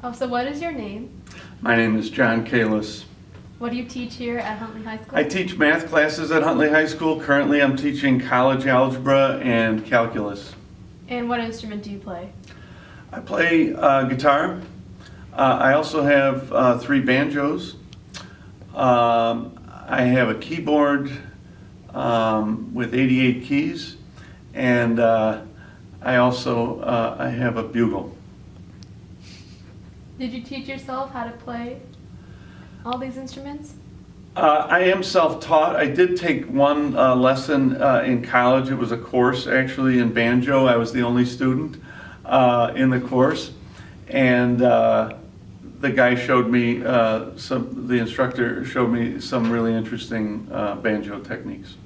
Oh, so what is your name? My name is John Kalis. What do you teach here at Huntley High School? I teach math classes at Huntley High School. Currently I'm teaching college algebra and calculus. And what instrument do you play? I play guitar. I also have 3 banjos. I have a keyboard with 88 keys, and I have a bugle. Did you teach yourself how to play all these instruments? I am self-taught. I did take one lesson in college. It was a course actually in banjo. I was the only student in the course, and the guy showed me the instructor showed me some really interesting banjo techniques.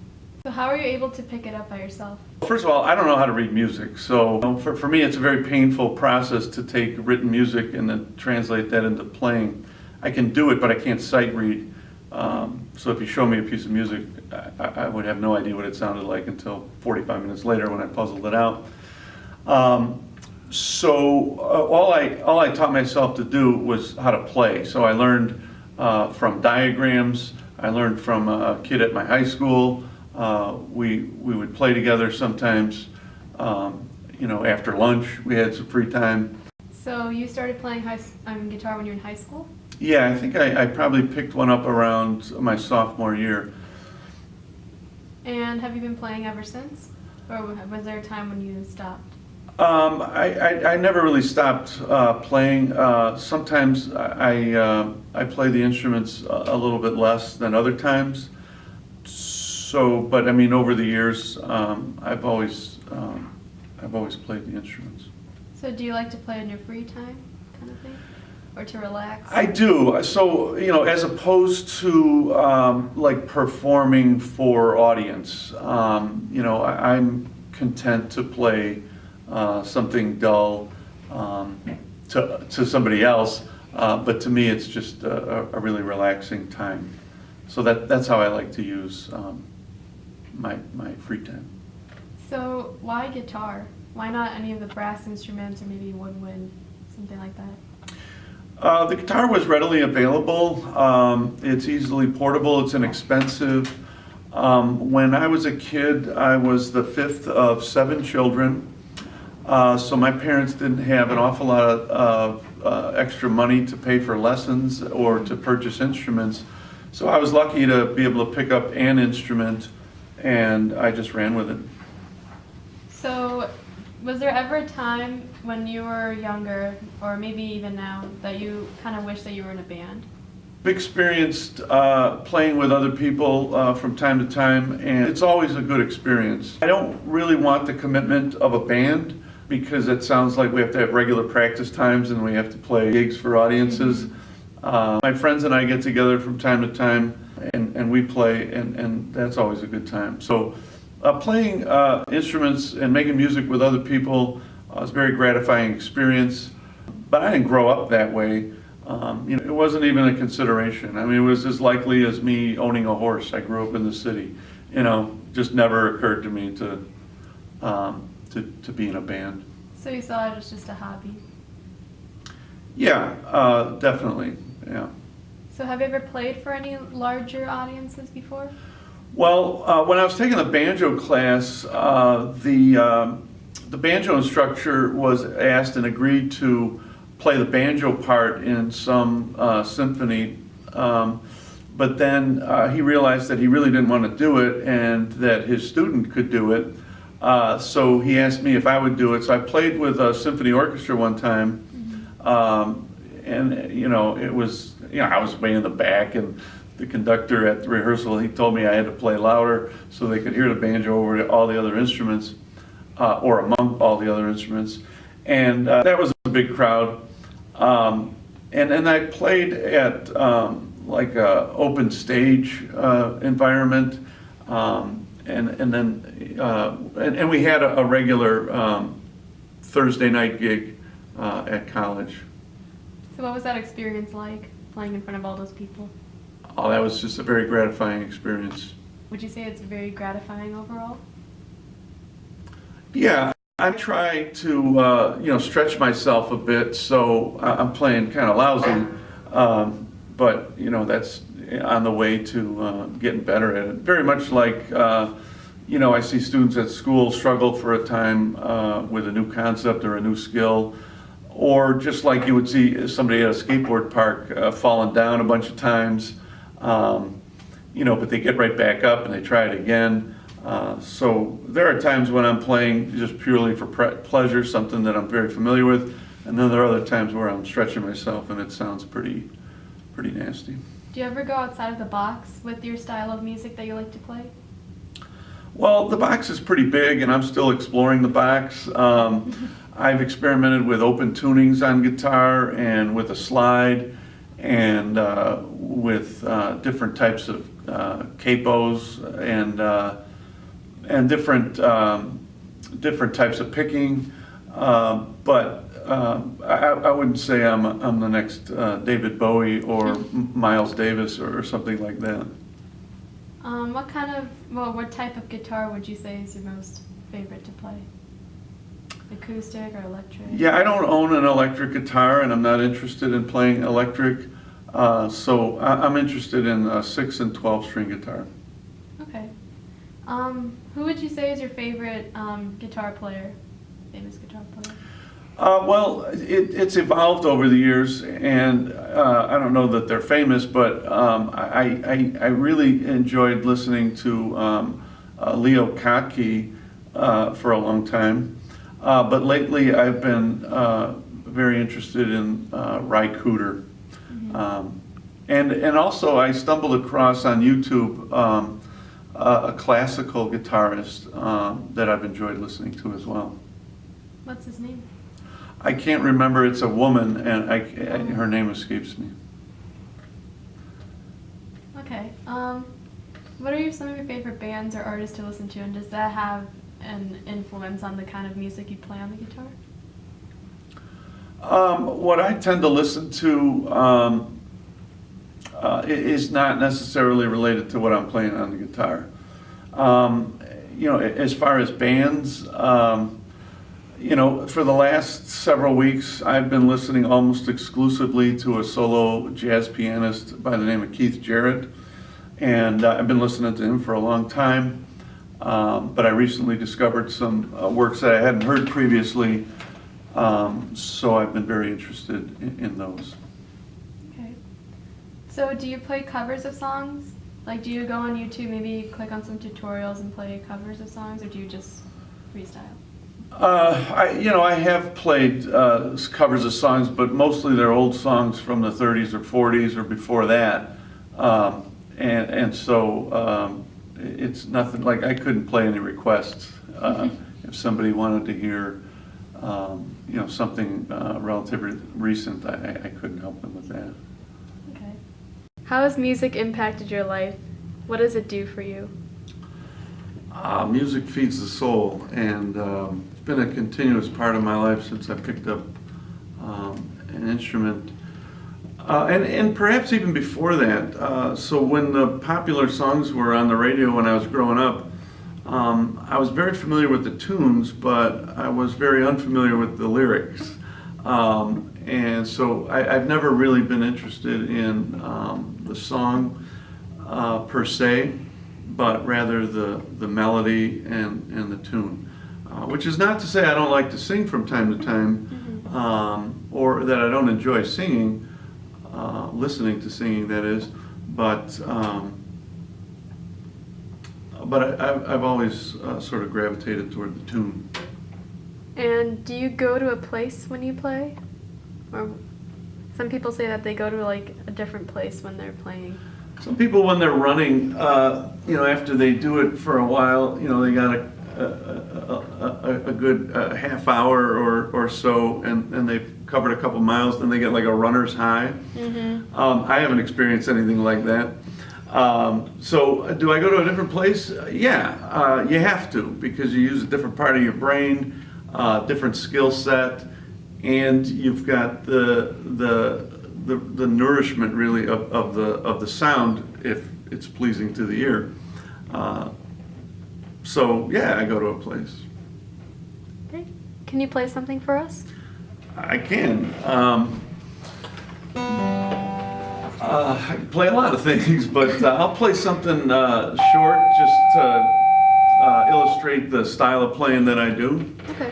So how are you able to pick it up by yourself? First of all, I don't know how to read music, so for me it's a very painful process to take written music and then translate that into playing. I can do it, but I can't sight read. So if you show me a piece of music, I would have no idea what it sounded like until 45 minutes later when I puzzled it out. All I taught myself to do was how to play. So I learned from diagrams. I learned from a kid at my high school. We would play together sometimes. After lunch we had some free time. So you started playing guitar when you were in high school? Yeah, I think I probably picked one up around my sophomore year. And have you been playing ever since? Or was there a time when you stopped? I never really stopped playing. Sometimes I play the instruments a little bit less than other times. But I mean, over the years, I've always played the instruments. So do you like to play in your free time, kind of thing, or to relax? I do. So as opposed to like performing for audience, I'm content to play something dull to somebody else, but to me it's just a really relaxing time. So that's how I like to use my free time. So why guitar? Why not any of the brass instruments or maybe woodwind, something like that? The guitar was readily available. It's easily portable. It's inexpensive. When I was a kid, I was the 5th of 7 children. So my parents didn't have an awful lot of extra money to pay for lessons or to purchase instruments. So I was lucky to be able to pick up an instrument, and I just ran with it. So was there ever a time when you were younger, or maybe even now, that you kind of wish that you were in a band? I've experienced playing with other people from time to time, and it's always a good experience. I don't really want the commitment of a band, because it sounds like we have to have regular practice times and we have to play gigs for audiences. My friends and I get together from time to time and we play, and that's always a good time. So playing instruments and making music with other people is a very gratifying experience, but I didn't grow up that way. It wasn't even a consideration. I mean, it was as likely as me owning a horse. I grew up in the city. Just never occurred to me to be in a band. So you saw it as just a hobby? Yeah, definitely, yeah. So have you ever played for any larger audiences before? Well, when I was taking the banjo class, the banjo instructor was asked and agreed to play the banjo part in some symphony, but then he realized that he really didn't want to do it and that his student could do it. So he asked me if I would do it. So I played with a symphony orchestra one time, and it was, I was way in the back, and the conductor at the rehearsal, he told me I had to play louder so they could hear the banjo over all the other instruments, or among all the other instruments, and that was a big crowd, and I played at like a open stage environment. And we had a regular Thursday night gig at college. So what was that experience like, playing in front of all those people? Oh, that was just a very gratifying experience. Would you say it's very gratifying overall? Yeah, I try to, stretch myself a bit, so I'm playing kind of lousy, but, that's on the way to getting better at it. Very much like, I see students at school struggle for a time with a new concept or a new skill, or just like you would see somebody at a skateboard park falling down a bunch of times, but they get right back up and they try it again. So there are times when I'm playing just purely for pleasure, something that I'm very familiar with, and then there are other times where I'm stretching myself and it sounds pretty nasty. Do you ever go outside of the box with your style of music that you like to play? Well, the box is pretty big and I'm still exploring the box. I've experimented with open tunings on guitar and with a slide and with different types of capos and different types of picking, but I wouldn't say I'm the next David Bowie or Miles Davis or something like that. What type of guitar would you say is your most favorite to play? Acoustic or electric? Yeah, I don't own an electric guitar and I'm not interested in playing electric, so I'm interested in a 6 and 12 string guitar. Okay. Who would you say is your favorite guitar player, famous guitar player? Well, it's evolved over the years, and I don't know that they're famous, but I really enjoyed listening to Leo Kottke for a long time. But lately I've been very interested in Ry Cooder. Mm-hmm. And also I stumbled across on YouTube a classical guitarist that I've enjoyed listening to as well. What's his name? I can't remember, it's a woman, and her name escapes me. Okay. What are some of your favorite bands or artists to listen to, and does that have an influence on the kind of music you play on the guitar? What I tend to listen to is not necessarily related to what I'm playing on the guitar. As far as bands, for the last several weeks, I've been listening almost exclusively to a solo jazz pianist by the name of Keith Jarrett, and I've been listening to him for a long time. But I recently discovered some works that I hadn't heard previously, so I've been very interested in those. Okay. So do you play covers of songs? Like, do you go on YouTube, maybe click on some tutorials and play covers of songs, or do you just freestyle? I have played covers of songs, but mostly they're old songs from the 30s or 40s or before that, and so it's nothing like I couldn't play any requests if somebody wanted to hear something relatively recent. I couldn't help them with that. Okay. How has music impacted your life? What does it do for you? Music feeds the soul, and it's been a continuous part of my life since I picked up an instrument. And perhaps even before that. So when the popular songs were on the radio when I was growing up, I was very familiar with the tunes, but I was very unfamiliar with the lyrics. And so I've never really been interested in the song per se, but rather the melody and the tune. Which is not to say I don't like to sing from time to time, or that I don't enjoy singing, listening to singing, that is, but I've always sort of gravitated toward the tune. And do you go to a place when you play? Or some people say that they go to like a different place when they're playing. Some people, when they're running, after they do it for a while, they got a good half hour or so, and they've covered a couple miles, then they get like a runner's high. Mm-hmm. I haven't experienced anything like that. So do I go to a different place? Yeah, you have to, because you use a different part of your brain, different skill set, and you've got the nourishment really of the sound if it's pleasing to the ear. So yeah, I go to a place. Great. Can you play something for us? I can. I can play a lot of things, but I'll play something short just to illustrate the style of playing that I do. Okay.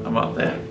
How about that?